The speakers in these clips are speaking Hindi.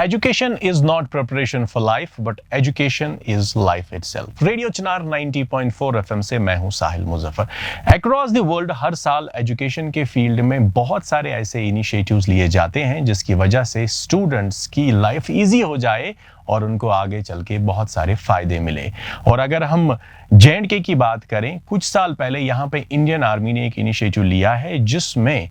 Education is not preparation for life, but education is life itself. Radio Chinar 90.4 FM से मैं हूं साहिल मुजफ्फर। Across the world हर साल एजुकेशन के फील्ड में बहुत सारे ऐसे इनिशिएटिव्स लिए जाते हैं जिसकी वजह से स्टूडेंट्स की लाइफ इजी हो जाए और उनको आगे चल के बहुत सारे फायदे मिले। और अगर हम J&K की बात करें, कुछ साल पहले यहाँ पे इंडियन आर्मी ने एक इनिशिएटिव लिया है जिसमें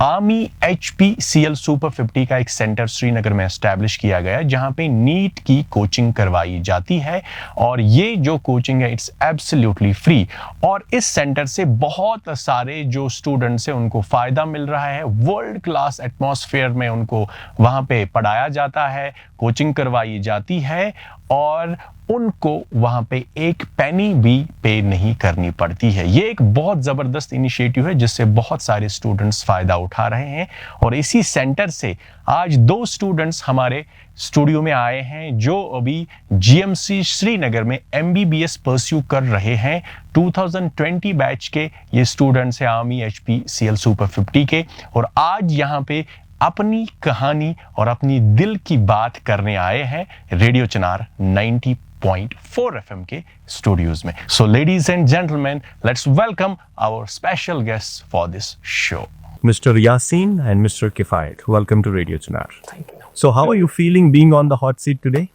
आर्मी HPCL सुपर 50 का एक सेंटर श्रीनगर में एस्टैब्लिश किया गया जहां पे नीट की कोचिंग करवाई जाती है और ये जो कोचिंग है इट्स एब्सोल्युटली फ्री। और इस सेंटर से बहुत सारे जो स्टूडेंट्स हैं उनको फायदा मिल रहा है। वर्ल्ड क्लास एटमॉस्फेयर में उनको वहां पे पढ़ाया जाता है, कोचिंग करवाई जाती है और उनको वहां पे एक पेनी भी पे नहीं करनी पड़ती है। ये एक बहुत जबरदस्त इनिशिएटिव है जिससे बहुत सारे स्टूडेंट्स फायदा उठा रहे हैं। और इसी सेंटर से आज 2 स्टूडेंट्स हमारे स्टूडियो में आए हैं जो अभी GMC श्रीनगर में MBBS परस्यू कर रहे हैं। 2020 बैच के ये स्टूडेंट्स हैं आर्मी HPCL सुपर 50 के, और आज यहाँ पे अपनी कहानी और अपनी दिल की बात करने आए हैं रेडियो चिनार 90.4 FM के स्टूडियोज में। So ladies and gentlemen, let's welcome our special guests for this show. Mr. Yasin and Mr. Kifayat, welcome to Radio Chinar. Thank you. So how are you feeling being on the hot seat today?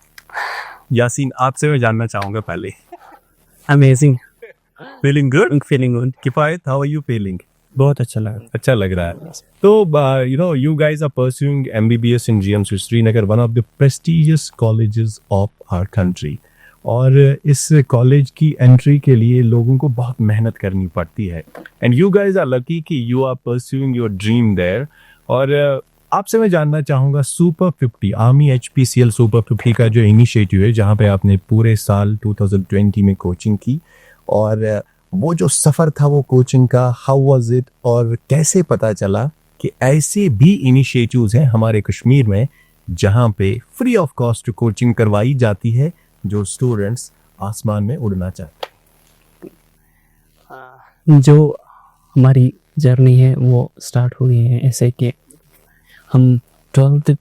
Yasin, आपसे मैं जानना चाहूँगा पहले. Amazing. Feeling good? Feeling good. Kifayat, how are you feeling? बहुत अच्छा लग रहा है. So, you guys are pursuing MBBS in GMC Srinagar, one of the prestigious colleges of our country. और इस कॉलेज की एंट्री के लिए लोगों को बहुत मेहनत करनी पड़ती है. And you guys are lucky कि you are pursuing your dream there. और आपसे मैं जानना चाहूँगा सुपर 50 आर्मी HPCL सुपर 50 का जो इनिशिएटिव है जहाँ पे आपने पूरे साल 2020 में कोचिंग की, और वो जो सफ़र था वो कोचिंग का, हाउ वाज इट, और कैसे पता चला कि ऐसे भी इनिशिएटिव्स हैं हमारे कश्मीर में जहाँ पे फ्री ऑफ कॉस्ट कोचिंग करवाई जाती है जो स्टूडेंट्स आसमान में उड़ना चाहते हैं. जो हमारी जर्नी है वो स्टार्ट हुई है ऐसे कि हम 12th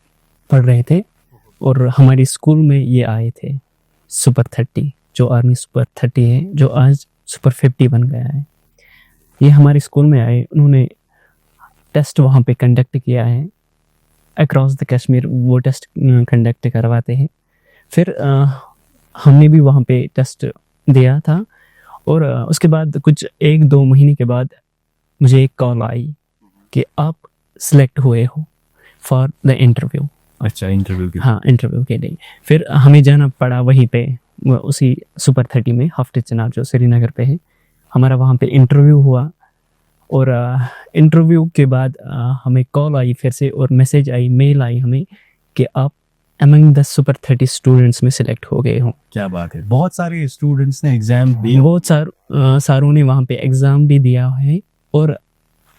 पढ़ रहे थे और हमारी स्कूल में ये आए थे सुपर 30, जो आर्मी सुपर 30 है जो आज सुपर 50 बन गया है. ये हमारे स्कूल में आए, उन्होंने टेस्ट वहाँ पे कंडक्ट किया है. अक्रॉस द कश्मीर वो टेस्ट कंडक्ट करवाते हैं. फिर हमने भी वहाँ पे टेस्ट दिया था और उसके बाद कुछ 1-2 महीने के बाद मुझे एक कॉल आई कि आप सिलेक्ट हुए हो फॉर द इंटरव्यू. अच्छा, इंटरव्यू के? हाँ, इंटरव्यू के लिए. फिर हमें जाना पड़ा वहीं पे उसी सुपर 30 में, हाफ्टे चिनार जो श्रीनगर पे है. हमारा वहाँ पे इंटरव्यू हुआ और इंटरव्यू के बाद हमें कॉल आई फिर से और मैसेज आई, मेल आई हमें कि आप अमंग द सुपर 30 स्टूडेंट्स में सिलेक्ट हो गए हो. क्या बात है. बहुत सारे स्टूडेंट्स ने एग्जाम दिए? बहुत सारों ने वहाँ पे एग्ज़ाम भी दिया है और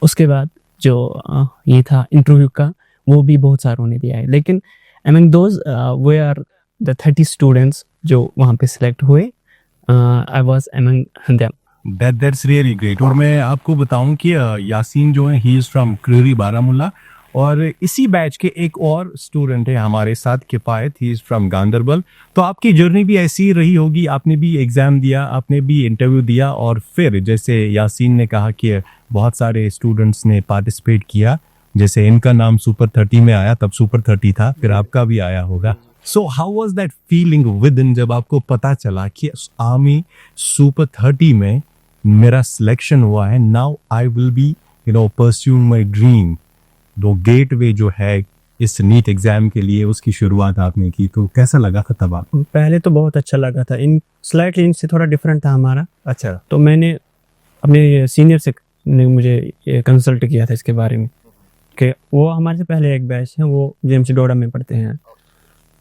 उसके बाद जो ये था इंटरव्यू का वो भी बहुत सारों ने दिया है. लेकिन among those were the 30 students जो वहाँ पे सिलेक्ट हुए, I was among them. That's really great. और मैं आपको बताऊं कि यासीन जो है he is from Kreeri Baramulla, और इसी बैच के एक और स्टूडेंट है हमारे साथ किफायत, ही इज़ फ्रॉम गांदरबल. तो आपकी जर्नी भी ऐसी ही रही होगी, आपने भी एग्ज़ाम दिया, आपने भी इंटरव्यू दिया, और फिर जैसे यासीन ने कहा कि बहुत सारे स्टूडेंट्स ने पार्टिसिपेट किया, जैसे इनका नाम सुपर 30 में आया तब सुपर 30 था, फिर आपका भी आया होगा. So how was that feeling within जब आपको पता चला कि आर्मी सुपर 30 में मेरा सिलेक्शन हुआ है, now I will be pursuing my dream. दो गेटवे जो है इस नीट एग्जाम के लिए उसकी शुरुआत आपने की, तो कैसा लगा था तब आपको? पहले तो बहुत अच्छा लगा था. स्लाइटली इनसे थोड़ा डिफरेंट था हमारा. अच्छा. तो मैंने अपने सीनियर से मुझे कंसल्ट किया था इसके बारे में कि वो हमारे से पहले एक बैच है, वो JMC डोडा में पढ़ते हैं.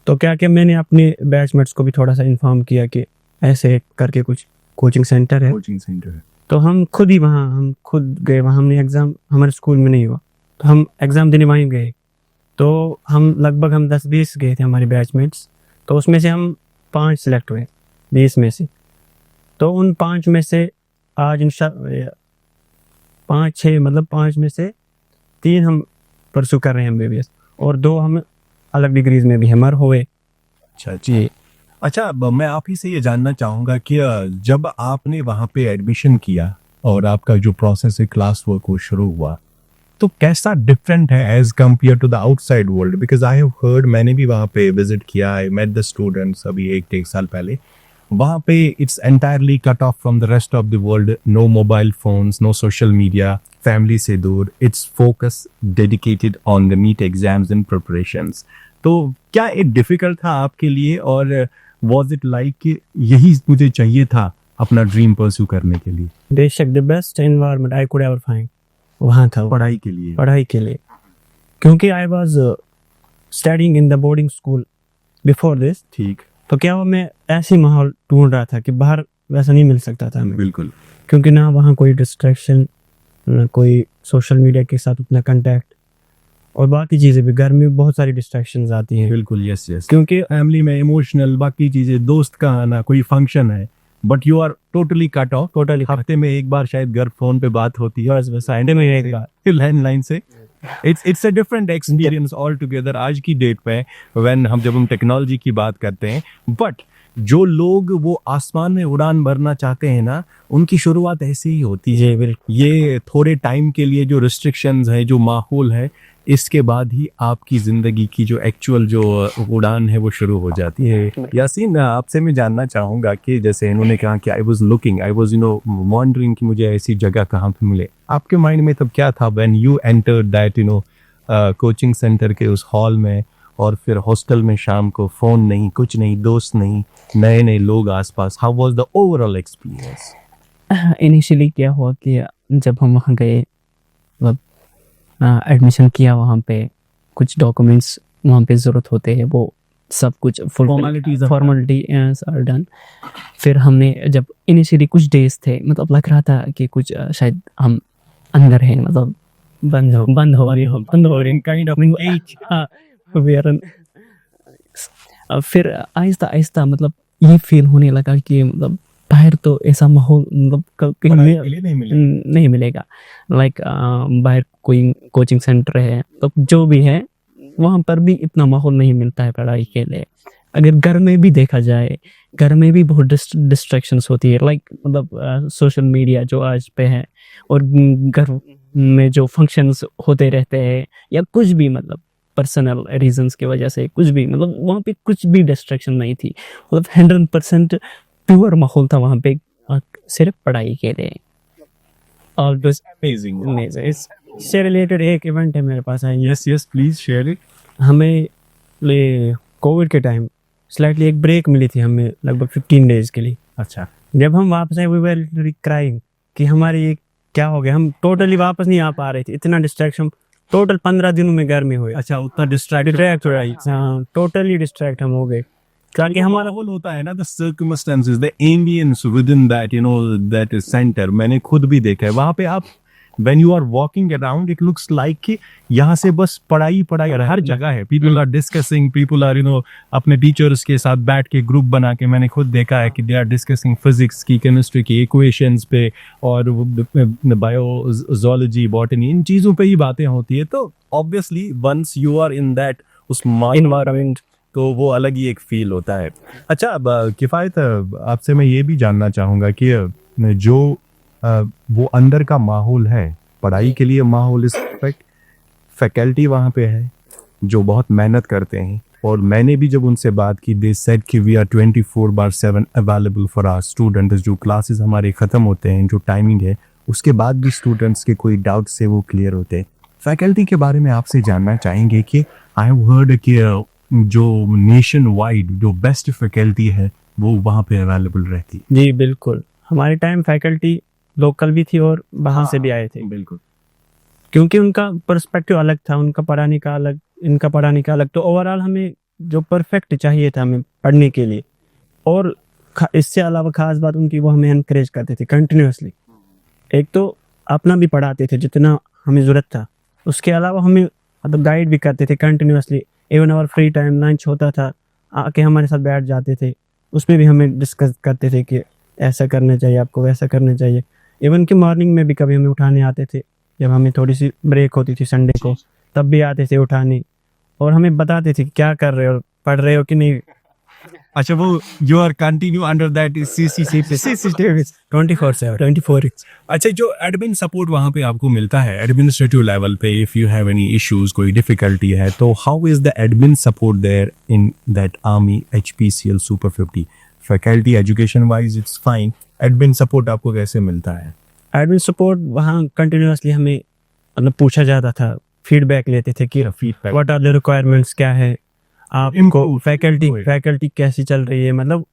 तो क्या मैंने अपने बैचमेट्स को भी थोड़ा सा इन्फॉर्म किया कि ऐसे करके कुछ कोचिंग सेंटर है. तो हम खुद गए वहाँ. हमने एग्ज़ाम हमारे स्कूल में नहीं हुआ तो हम एग्ज़ाम देने वहीं गए. तो हम लगभग 10-20 गए थे हमारे बैचमेट्स. तो उसमें से हम 5 सिलेक्ट हुए 20 में से. तो उन 5 में से आज 5-6 मतलब 5 में से 3 हम परसू कर रहे हैं MBBS और 2 हम अलग डिग्रीज में भी हमारे हुए। अच्छा जी। अच्छा, अब मैं आप ही से ये जानना चाहूँगा कि जब आपने वहाँ पे एडमिशन किया और आपका जो प्रोसेस है क्लास वर्क वो शुरू हुआ, तो कैसा डिफरेंट है as compared to the outside world? Because I have heard, मैंने भी वहाँ पे विजिट किया, आई मेट द स्टूडेंट्स अभी एक साल पहले। वहाँ पे it's entirely cut off from the rest of the world, no mobile phones, no social media, family से दूर, it's focus dedicated on the NEET exams and preparations. तो क्या ये डिफिकल्ट था आपके लिए, और वॉज इट लाइक कि यही मुझे चाहिए था अपना ड्रीम परस्यू करने के लिए? बेशक the best environment I could ever find वहाँ था, पढ़ाई के लिए? पढ़ाई के लिए, क्योंकि I was studying in the boarding school before this. ठीक। तो क्या वो मैं ऐसी माहौल ढूंढ रहा था कि बाहर वैसा नहीं मिल सकता था हमें, बिल्कुल। क्योंकि ना वहाँ कोई डिस्ट्रैक्शन, ना कोई सोशल मीडिया के साथ उतना कांटेक्ट, और बाकी चीज़ें भी, घर में बहुत सारी डिस्ट्रैक्शंस आती हैं। बिल्कुल, यस यस। क्योंकि फैमिली में इमोशनल बाकी चीजें, दोस्त का आना, कोई फंक्शन है, but you are totally cut off. Totally हफ्ते में एक बार शायद घर फोन पे बात होती है, बस संडे में रहेगा लैंडलाइन से। It's a different experience all together आज की डेट पे, जब हम टेक्नोलॉजी की बात करते हैं। बट जो लोग वो आसमान में उड़ान भरना चाहते हैं ना, उनकी शुरुआत ऐसे ही होती है। ये थोड़े टाइम के लिए जो रिस्ट्रिक्शंस है, जो माहौल है, इसके बाद ही आपकी जिंदगी की जो एक्चुअल जो उड़ान है वो शुरू हो जाती है। यासीन, आपसे मैं जानना चाहूंगा कि जैसे इन्होंने कहा कि आई वाज वॉन्डरिंग कि मुझे ऐसी जगह कहाँ पे मिले, आपके माइंड में तब क्या था when you entered that coaching centre के उस हॉल में, और फिर हॉस्टल में शाम को फोन नहीं, कुछ नहीं, दोस्त नहीं, नए नए लोग आसपास? How was the overall experience? Initially क्या हुआ कि जब हम वहाँ गए, मतलब एडमिशन किया, वहाँ पे कुछ डॉक्यूमेंट्स वहाँ पे ज़रूरत होते हैं, वो सब कुछ फॉर्मेलिटीज आर डन। फिर हमने जब इनिशियली कुछ डेज थे, मतलब लग रहा था कि कुछ शायद हम अंदर हैं, मतलब बंद हो रही काइंड ऑफ। फिर आहिस्ता आहिस्ता मतलब ये फील होने लगा कि मतलब बाहर तो ऐसा माहौल मतलब कहीं नहीं मिलेगा। लाइक बाहर कोई कोचिंग सेंटर है तो जो भी है वहाँ पर भी इतना माहौल नहीं मिलता है पढ़ाई के लिए। अगर घर में भी देखा जाए, घर में भी बहुत डिस्ट्रैक्शंस होती है, लाइक मतलब सोशल मीडिया जो आज पे है, और घर में जो फंक्शंस होते रहते हैं या कुछ भी, मतलब पर्सनल रीजंस की वजह से कुछ भी, मतलब वहाँ पे कुछ भी डिस्ट्रैक्शन नहीं थी। मतलब 100% प्योर माहौल था वहाँ पे, सिर्फ पढ़ाई के लिए। और इससे रिलेटेड एक इवेंट है मेरे पास। Yes please share it. हमें कोविड के टाइम स्लाइटली एक ब्रेक मिली थी हमें, लगभग 15 डेज के लिए। अच्छा। जब हम वापस आए, वी वर लिटरली क्राइंग कि हमारी ये क्या हो गया, हम टोटली वापस नहीं आ पा रहे थे, इतना डिस्ट्रैक्शन। टोटल 15 दिनों में घर में हुए। अच्छा, उतना डिस्ट्रैक्ट हाँ, टोटली डिस्ट्रैक्ट हम हो गए, क्योंकि हमारा माहौल होता है ना, the circumstances, the ambience with in that, that centre. मैंने खुद भी देखा है वहां पे, आप when you are walking around it looks like कि यहाँ से बस पढ़ाई हर जगह है। people are discussing, people are अपने टीचर्स के साथ बैठ के ग्रुप बना के, मैंने खुद देखा है कि they are discussing फिजिक्स की, केमिस्ट्री की इक्वेशंस पे, और बायोजोलॉजी, बॉटनी, इन चीज़ों पे ही बातें होती है। तो obviously once you are in that उस एनवायरनमेंट, तो वो अलग ही एक फील होता है। अच्छा, अब किफ़ायत, आपसे मैं ये भी जानना चाहूँगा कि जो वो अंदर का माहौल है, पढ़ाई के लिए माहौल, इस फैकल्टी वहाँ पे है जो बहुत मेहनत करते हैं, और मैंने भी जब उनसे बात की, दे सेड कि we are 24/7 available for our students. जो क्लासेस हमारे ख़त्म होते हैं, जो टाइमिंग है, उसके बाद भी स्टूडेंट्स के कोई डाउट से वो क्लियर होते हैं। फैकल्टी के बारे में आपसे जानना चाहेंगे कि आई हैव हर्ड कि जो नेशन वाइड जो बेस्ट फैकल्टी है वो वहाँ पे अवेलेबल रहती है। जी बिल्कुल, हमारे टाइम फैकल्टी लोकल भी थी और बाहर से भी आए थे। बिल्कुल, क्योंकि उनका पर्सपेक्टिव अलग था, उनका पढ़ाने का अलग, इनका पढ़ाने का अलग। तो ओवरऑल हमें जो परफेक्ट चाहिए था हमें पढ़ने के लिए, और इससे अलावा खास बात उनकी, वो हमें एनकरेज करते थे कंटिन्यूसली। एक तो अपना भी पढ़ाते थे जितना हमें ज़रूरत था, उसके अलावा हमें मतलब गाइड भी करते थे continuously. Even our free time lunch होता था, आके हमारे साथ बैठ जाते थे, उसमें भी हमें डिस्कस करते थे कि ऐसा करना चाहिए आपको, वैसा करना चाहिए। इवन कि मॉर्निंग में भी कभी हमें उठाने आते थे, जब हमें थोड़ी सी ब्रेक होती थी संडे को, तब भी आते थे उठाने। और हमें बताते थे कि क्या कर रहे हो, पढ़ रहे हो कि नहीं। अच्छा, वो you are continue under that CCTV 24/7 अच्छा, जो एडमिन सपोर्ट वहाँ पे आपको मिलता है एडमिनिस्ट्रेटिव लेवल पे, if you have any issues, कोई डिफिकल्टी है, तो how is the admin support there in that army HPCL super 50? Faculty education wise it's fine, admin support आपको कैसे मिलता है? एडमिन सपोर्ट वहाँ कंटिन्यूसली हमें मतलब पूछा जाता था, फीडबैक लेते थे कि feedback what are the requirements, क्या है आपको, फैकल्टी कैसी चल रही है, मतलब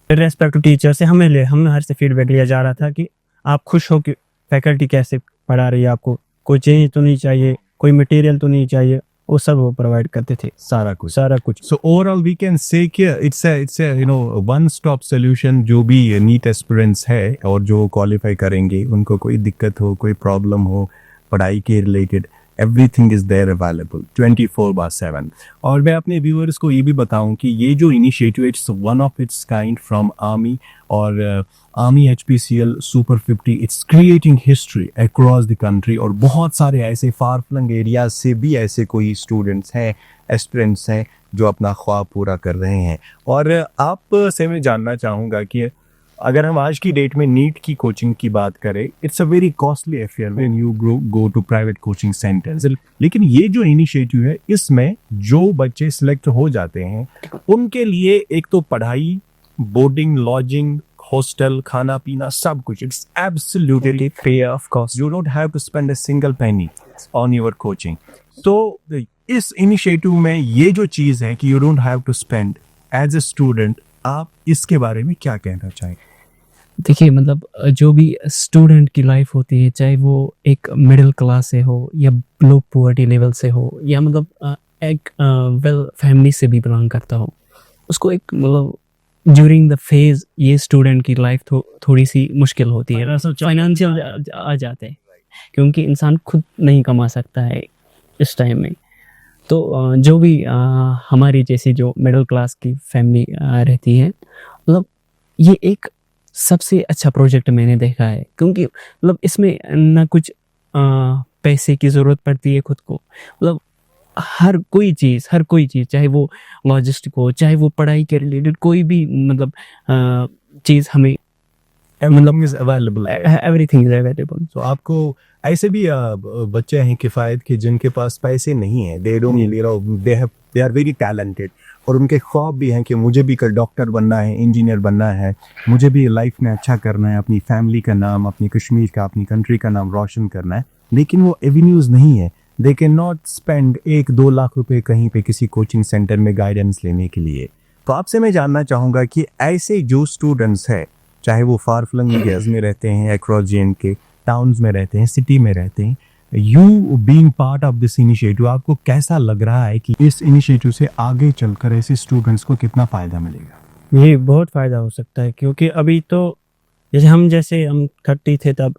रेस्पेक्ट टीचर से हमें हर से फीडबैक लिया जा रहा था कि आप खुश हो कि फैकल्टी कैसे पढ़ा रही है, आपको कोई चेंज तो नहीं चाहिए, कोई मटेरियल तो नहीं चाहिए, वो सब वो प्रोवाइड करते थे, सारा कुछ। So overall we can say कि it's you know one stop solution. जो भी नीट एस्पिरेंट्स है और जो क्वालिफाई करेंगे, उनको कोई दिक्कत हो, कोई प्रॉब्लम हो पढ़ाई के related, everything is there available 24/7। और मैं अपने व्यूअर्स को ये भी बताऊं कि ये जो initiative it's one of its kind from army, और army HPCL super 50 it's creating history across the country. और बहुत सारे ऐसे फार फ्लंग एरियाज से भी ऐसे कोई स्टूडेंट्स हैं, एस्पिरेंट्स हैं जो अपना ख्वाब पूरा कर रहे हैं। और आप से मैं जानना चाहूँगा कि अगर हम आज की डेट में नीट की कोचिंग की बात करें, it's a very costly affair when you go to private coaching centres. लेकिन ये जो इनिशिएटिव है, इसमें जो बच्चे सिलेक्ट हो जाते हैं उनके लिए एक तो पढ़ाई, बोर्डिंग, लॉजिंग, हॉस्टल, खाना पीना, सब कुछ, it's absolutely free of cost. You don't have to spend a single penny on your coaching. तो इस इनिशिएटिव में ये जो चीज़ है कि you don't have to spend as a student, आप इसके बारे में क्या कहना चाहेंगे? देखिए मतलब जो भी स्टूडेंट की लाइफ होती है, चाहे वो एक मिडिल क्लास से हो या लो पुअर्टी लेवल से हो, या मतलब एक वेल फैमिली से भी बिलोंग करता हो, उसको एक मतलब ड्यूरिंग द फेज ये स्टूडेंट की लाइफ थोड़ी सी मुश्किल होती है, फाइनेंशियल आ जाते हैं, क्योंकि इंसान खुद नहीं कमा सकता है इस टाइम में। तो जो भी हमारी जैसी जो मिडिल क्लास की फैमिली रहती है, मतलब ये एक सबसे अच्छा प्रोजेक्ट मैंने देखा है, क्योंकि मतलब इसमें ना कुछ पैसे की ज़रूरत पड़ती है खुद को, मतलब हर कोई चीज़ चाहे वो लॉजिस्टिक हो, चाहे वो पढ़ाई के रिलेटेड कोई भी मतलब चीज़ हमें मतलब is available, everything is available. तो आपको ऐसे भी बच्चे हैं किफ़ायत के जिनके पास पैसे नहीं है, they don't you know they are very talented, और उनके ख्वाब भी हैं कि मुझे भी कल डॉक्टर बनना है, इंजीनियर बनना है, मुझे भी लाइफ में अच्छा करना है, अपनी फैमिली का नाम, अपनी कश्मीर का, अपनी कंट्री का नाम रोशन करना है, लेकिन वो एवेन्यूज़ नहीं है। They can not spend 1-2 lakh रुपए कहीं पे किसी कोचिंग सेंटर में गाइडेंस लेने के लिए। तो आपसे मैं जानना चाहूँगा कि ऐसे जो स्टूडेंट्स हैं, चाहे वो फार फ्लंग एरियाज में रहते हैं, अक्रॉस JN के टाउन्स में रहते हैं, सिटी में रहते हैं, you being part of this initiative, आपको कैसा लग रहा है कि इस इनिशिएटिव से आगे चलकर ऐसे स्टूडेंट्स को कितना फ़ायदा मिलेगा? ये बहुत फ़ायदा हो सकता है, क्योंकि अभी तो जैसे हम 30 थे तब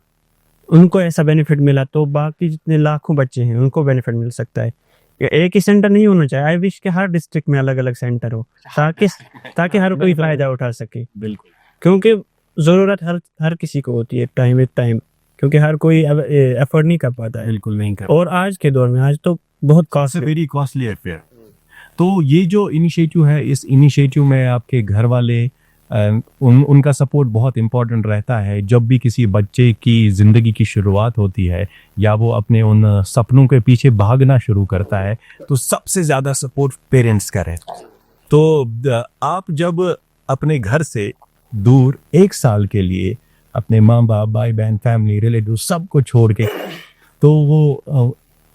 उनको ऐसा बेनिफिट मिला, तो बाकी जितने लाखों बच्चे हैं उनको बेनिफिट मिल सकता है। एक ही सेंटर नहीं होना चाहिए, आई विश के हर डिस्ट्रिक्ट में अलग अलग सेंटर हो, ताकि हर कोई फ़ायदा उठा सके। बिल्कुल, क्योंकि ज़रूरत हर किसी को होती है टाइम विद टाइम, क्योंकि हर कोई एफर्ट नहीं कर पाता है। बिल्कुल नहीं कर, और आज के दौर में आज तो बहुत कॉस्ट वेरी कॉस्टली अफेयर। तो ये जो इनिशिएटिव है, इस इनिशिएटिव में आपके घर वाले उनका सपोर्ट बहुत इम्पोर्टेंट रहता है। जब भी किसी बच्चे की ज़िंदगी की शुरुआत होती है या वो अपने उन सपनों के पीछे भागना शुरू करता है, तो सबसे ज़्यादा सपोर्ट पेरेंट्स का रहता है। तो आप जब अपने घर से दूर 1 साल के लिए अपने माँ बाप, भाई बहन, फैमिली, रिलेटिव सबको छोड़ के, तो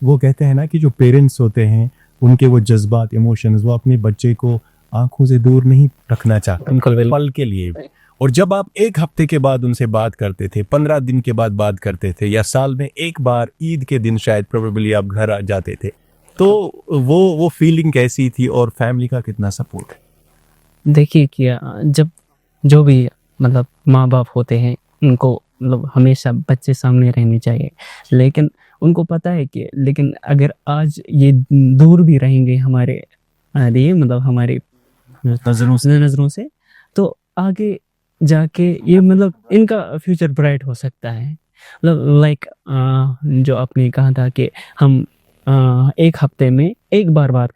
वो कहते हैं ना कि जो पेरेंट्स होते हैं उनके वो जज्बात, इमोशंस, वो अपने बच्चे को आंखों से दूर नहीं रखना चाहते पल के लिए भी। और जब आप 1 हफ्ते के बाद उनसे बात करते थे, 15 दिन के बाद बात करते थे, या साल में 1 बार ईद के दिन शायद प्रोबेबली आप घर आ जाते थे, तो वो फीलिंग कैसी थी और फैमिली का कितना सपोर्ट है? देखिए कि जब जो भी मतलब माँ बाप होते हैं उनको मतलब हमेशा बच्चे सामने रहने चाहिए, लेकिन उनको पता है कि लेकिन अगर आज ये दूर भी रहेंगे हमारे मतलब हमारे नज़रों से, तो आगे जाके ये मतलब इनका फ्यूचर ब्राइट हो सकता है। मतलब लाइक जो आपने कहा था कि हम एक हफ्ते में एक बार बात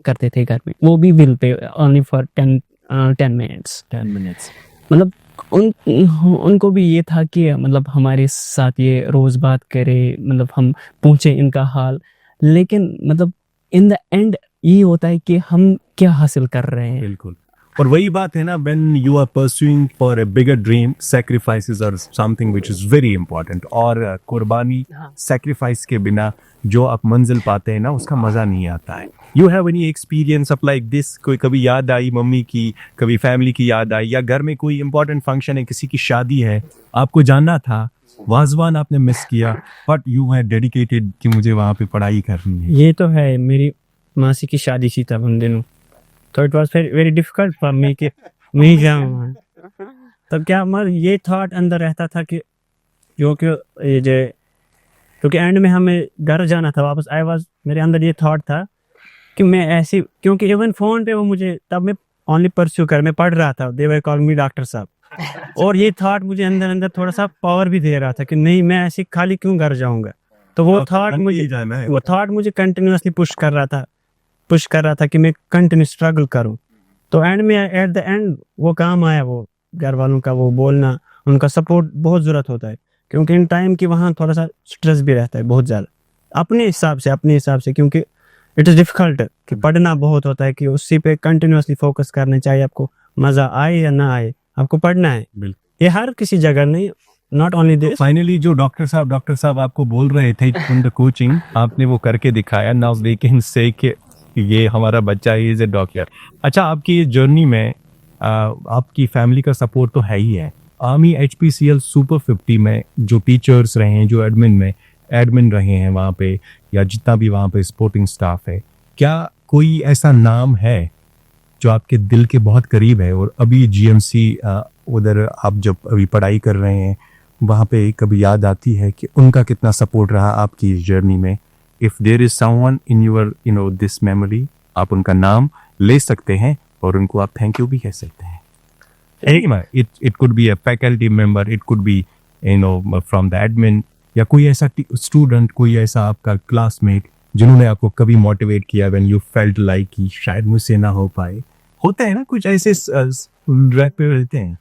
करते थे घर में, वो भी will pay only for 10 minutes. 10 minutes. मतलब उनको भी ये था कि मतलब हमारे साथ ये रोज़ बात करे, मतलब हम पूछे इनका हाल, लेकिन मतलब इन द एंड ये होता है कि हम क्या हासिल कर रहे हैं। बिल्कुल। और वही बात है ना, when you are pursuing for a bigger dream, sacrifices are something which is very important। और कुर्बानी, sacrifice के बिना जो आप मंजिल पाते हैं ना, उसका मजा नहीं आता है। You have any experience of like this? कोई कभी याद आई मम्मी की, कभी फैमिली की याद आई, या घर में कोई इंपॉर्टेंट फंक्शन है, किसी की शादी है, आपको जाना था, वाजवान आपने मिस किया, बट यू है डेडिकेटेड कि मुझे वहाँ पे पढ़ाई करनी है। ये तो है, मेरी मासी की शादी थी तब उन दिनों, तो it was very difficult for me कि मैं जाऊँ। तब क्या मतलब ये थॉट अंदर रहता था कि क्योंकि एंड में हमें घर जाना था वापस। मेरे अंदर ये थॉट था कि मैं ऐसे, क्योंकि इवन फ़ोन पे वो मुझे, तब मैं ओनली परस्यू कर, मैं पढ़ रहा था, दे वर कॉल मी डॉक्टर साहब, और ये थॉट मुझे अंदर अंदर थोड़ा सा पावर भी दे रहा था कि नहीं, मैं ऐसे खाली क्यों घर जाऊँगा। तो वो थॉट मुझे कंटिन्यूसली पुश कर रहा था कि मैं कंटिन्यू स्ट्रगल करूं। तो एंड में एट द एंड वो काम आया, वो घर वालों का वो बोलना, उनका सपोर्ट बहुत ज़रूरत होता है, क्योंकि इन टाइम की वहाँ थोड़ा सा स्ट्रेस भी रहता है बहुत ज़्यादा अपने हिसाब से, क्योंकि इट इज़ डिफ़िकल्ट कि पढ़ना बहुत होता है, कि उसी पे कंटिन्यूसली फोकस करना चाहिए, आपको मज़ा आए या ना आए, आपको पढ़ना है। ये हर किसी जगह नहीं, नॉट ओनली दिस। फाइनली जो डॉक्टर साहब आपको बोल रहे थे इन द कोचिंग, आपने वो करके दिखाया। नाउ दे कैन से कि ये हमारा बच्चा इज ए डॉक्टर। अच्छा, आपकी ये जर्नी में आपकी फैमिली का सपोर्ट तो है ही है। आर्मी HPCL सुपर 50 में जो टीचर्स रहे हैं, जो एडमिन रहे हैं वहाँ पे, या जितना भी वहाँ पे सपोर्टिंग स्टाफ है, क्या कोई ऐसा नाम है जो आपके दिल के बहुत करीब है, और अभी GMC उधर आप जब अभी पढ़ाई कर रहे हैं वहाँ पे कभी याद आती है कि उनका कितना सपोर्ट रहा आपकी इस जर्नी में? If there is someone in your this memory, आप उनका नाम ले सकते हैं और उनको आप थैंक यू भी कह सकते हैं। It could be a faculty member, it could be from the admin, या कोई ऐसा स्टूडेंट, कोई ऐसा आपका क्लासमेट जिन्होंने आपको कभी मोटिवेट किया when you felt like कि शायद मुझसे ना हो पाए। होता है ना कुछ ऐसे रहते हैं।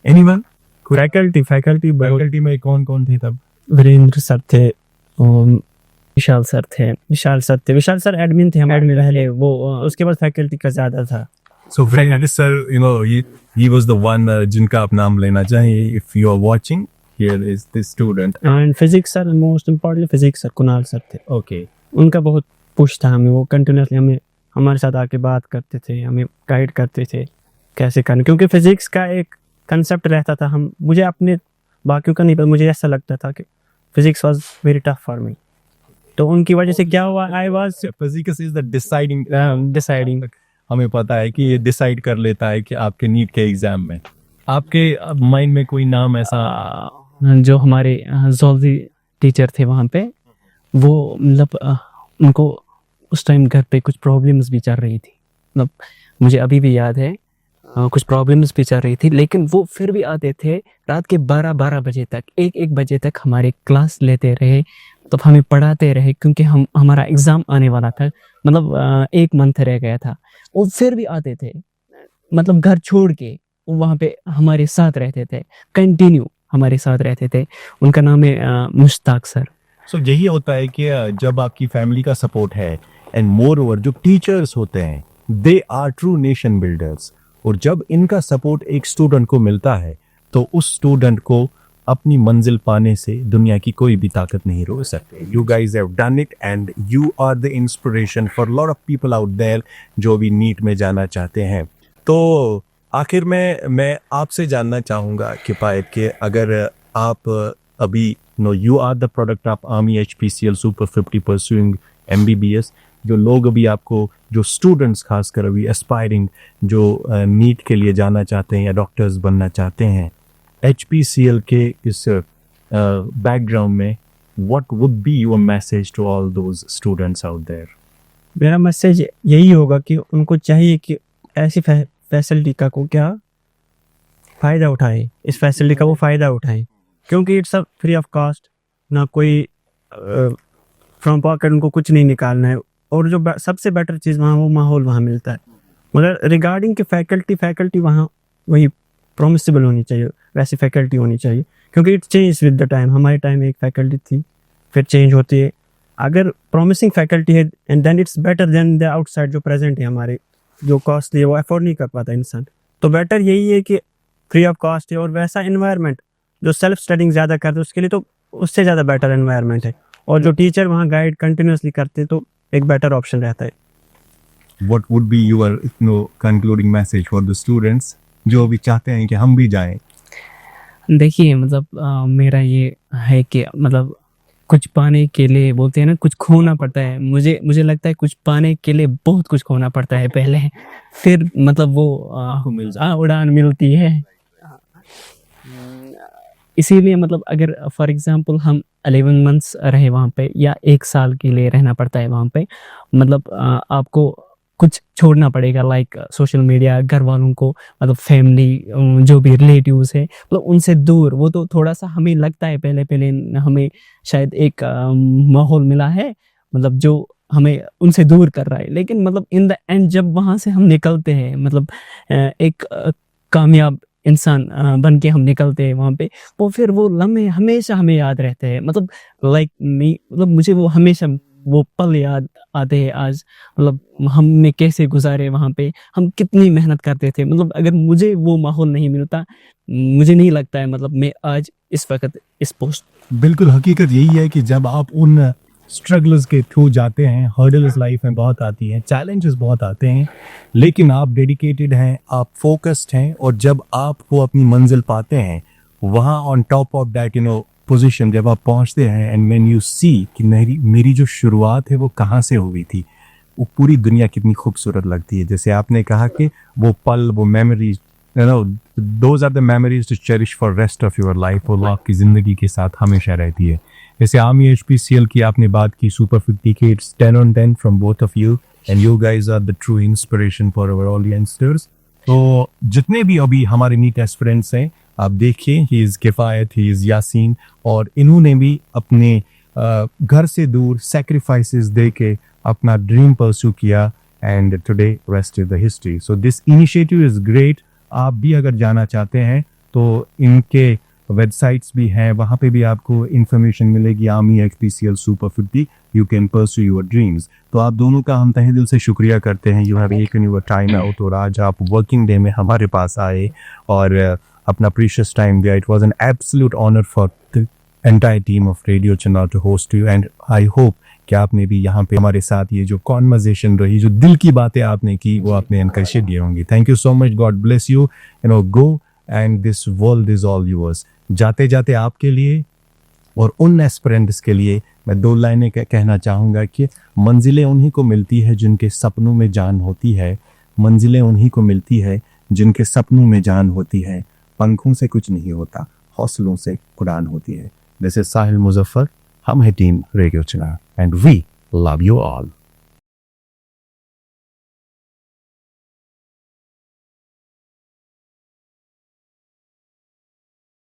Anyone? फैकल्टी में कौन थे तब? वीरेंद्र सर थे, विशाल सर एडमिन थे, हम एडमिन रहे वो, उसके बाद फैकल्टी का ज़्यादा था। So Fernandez sir, he was the one जिनका आप नाम लेना चाहिए। If you are watching, here is this student. And physics sir, most importantly physics sir, Kunal sir थे। Okay. उनका बहुत पुश था हमें, वो कंटिन्यूसली हमारे साथ आके बात करते थे, हमें गाइड करते थे कैसे करना, क्योंकि फिजिक्स का एक कंसेप्ट रहता था, मुझे अपने बाकियों का नहीं पता, मुझे ऐसा लगता था कि physics was very tough for me. तो उनकी वजह से क्या हुआ, I was Physics is the deciding. हमें पता है कि ये डिसाइड कर लेता है कि आपके नीट के एग्जाम में आपके माइंड में कोई नाम ऐसा? जो हमारे जोलजी टीचर थे वहाँ पे, वो मतलब उनको उस टाइम घर पे कुछ प्रॉब्लम्स भी चल रही थी, मतलब मुझे अभी भी याद है, कुछ प्रॉब्लम्स भी चल रही थी, लेकिन वो फिर भी आते थे रात के 12 बजे तक, 1 बजे तक हमारे क्लास लेते रहे, तो हमें पढ़ाते रहे, क्योंकि हमारा एग्ज़ाम आने वाला था, मतलब 1 मंथ रह गया था। वो फिर भी आते थे, मतलब घर छोड़ के वो वहाँ पे हमारे साथ रहते थे, कंटिन्यू हमारे साथ रहते थे। उनका नाम है मुश्ताक सर। सो यही होता है कि जब आपकी फैमिली का सपोर्ट है, एंड मोर ओवर जो टीचर्स होते हैं, they are true nation builders, और जब इनका सपोर्ट एक स्टूडेंट को मिलता है तो उस स्टूडेंट को अपनी मंजिल पाने से दुनिया की कोई भी ताकत नहीं रोक सकते। You guys have done it and you are the inspiration for lot of people out there जो भी नीट में जाना चाहते हैं। तो आखिर में मैं आपसे जानना चाहूँगा किफायत के, अगर आप अभी you are the product of army HPCL super 50 pursuing MBBS, जो लोग अभी आपको, जो स्टूडेंट्स खासकर अभी एस्पायरिंग जो नीट के लिए जाना चाहते हैं या डॉक्टर्स बनना चाहते हैं, HPCL के इस बैकग्राउंड में, what would be your message to all those students out there? मेरा मैसेज यही होगा कि उनको चाहिए कि ऐसी फैसिलिटी का को क्या फ़ायदा उठाए, इस फैसिलिटी का वो फ़ायदा उठाएं, क्योंकि it's a free of cost, ना कोई फ्रॉम पॉकेट उनको कुछ नहीं निकालना है। और जो सबसे बेटर चीज़ वहाँ वो माहौल वहाँ मिलता है। मगर रिगार्डिंग के फैकल्टी वहाँ वही प्रोमिसेबल होनी चाहिए, वैसी फैकल्टी होनी चाहिए, क्योंकि it change with the time. हमारे टाइम एक फैकल्टी थी, फिर चेंज होती है। अगर प्रॉमिसिंग फैकल्टी है and then it's better than the outside जो प्रेजेंट है हमारे, जो कॉस्टली है वो अफोर्ड नहीं कर पाता इंसान। तो बेटर यही है कि फ्री ऑफ कॉस्ट है और वैसा इन्वायरमेंट जो सेल्फ स्टडिंग ज़्यादा करते उसके लिए तो उससे ज़्यादा बेटर इन्वायरमेंट है। और जो टीचर वहाँ गाइड कंटिन्यूसली करते तो एक बेटर ऑप्शन रहता है। What would be your concluding message for the students जो भी चाहते हैं कि हम भी जाएं? देखिए मतलब मेरा ये है कि मतलब कुछ पाने के लिए बोलते हैं ना, कुछ खोना पड़ता है। मुझे लगता है कुछ पाने के लिए बहुत कुछ खोना पड़ता है पहले, फिर मतलब वो उड़ान मिलती है। इसीलिए मतलब अगर फॉर एग्जांपल हम 11 मंथ्स रहे वहाँ पे या 1 साल के लिए रहना पड़ता है वहाँ पे, मतलब आपको कुछ छोड़ना पड़ेगा, लाइक सोशल मीडिया, घर वालों को, मतलब फैमिली जो भी रिलेटिव्स है मतलब उनसे दूर। वो तो थोड़ा सा हमें लगता है पहले हमें शायद एक माहौल मिला है मतलब जो हमें उनसे दूर कर रहा है, लेकिन मतलब इन द एंड जब वहाँ से हम निकलते हैं मतलब एक कामयाब इंसान बन के हम निकलते हैं वहाँ पे, वो फिर वो लम्हे हमेशा हमें याद रहते हैं। मतलब लाइक मतलब मुझे वो हमेशा वो पल याद आते हैं आज, मतलब हमने कैसे गुजारे वहाँ पे, हम कितनी मेहनत करते थे। मतलब अगर मुझे वो माहौल नहीं मिलता, मुझे नहीं लगता है मतलब मैं आज इस वक्त इस पोस्ट। बिल्कुल, हकीकत यही है कि जब आप उन स्ट्रगल्स के थ्रू जाते हैं, हर्डल्स लाइफ में बहुत आती हैं, चैलेंजेस बहुत आते हैं, लेकिन आप डेडिकेटेड हैं, आप फोकस्ड हैं, और जब आप वो अपनी मंजिल पाते हैं, वहाँ on top of that position जब आप पहुँचते हैं, एंड व्हेन यू सी कि मेरी जो शुरुआत है वो कहाँ से हुई थी, वो पूरी दुनिया कितनी खूबसूरत लगती है। जैसे आपने कहा कि वो पल, वो memories, those are the memories to cherish for rest of your life, वो आपकी ज़िंदगी के साथ हमेशा रहती है। जैसे आर्मी HPCL की आपने बात की, सुपर 50 के, it's 10 on 10 from both of you, and you guys are the true inspiration for our all youngsters. तो जितने भी अभी हमारे नीट एस्पिरेंट्स हैं, आप देखिए, he is Kifayat, he is Yasin, और इन्होंने भी अपने घर से दूर सेक्रीफाइसेस दे के अपना ड्रीम परस्यू किया, and today rest is the history. So this initiative is great. आप भी अगर जाना चाहते हैं तो इनके वेबसाइट्स भी हैं, वहाँ पे भी आपको इन्फॉर्मेशन मिलेगी, army HPCL super 50, you can pursue your dreams. तो आप दोनों का हम तहे दिल से शुक्रिया करते हैं, you have taken your time out, और आज आप वर्किंग डे में हमारे पास आए और अपना प्रीशियस टाइम दिया। It was an absolute honour for the entire team of radio Chinar to host you, and I hope कि आपने भी यहाँ पे हमारे साथ ये जो कॉन्वर्सेशन रही, जो दिल की बातें आपने की, वो आपने एनकरेज दिए होंगी। Thank you so much, God bless you, go and this world is all yours. जाते जाते आपके लिए और उन एस्पिरेंट्स के लिए मैं 2 लाइनें कहना चाहूँगा कि मंजिलें उन्हीं को मिलती है जिनके सपनों में जान होती है, मंजिलें उन्हीं को मिलती है जिनके सपनों में जान होती है, पंखों से कुछ नहीं होता, हौसलों से उड़ान होती है। दिस इज साहिल मुजफ्फर, हम है team radio Chinar, and we love you all.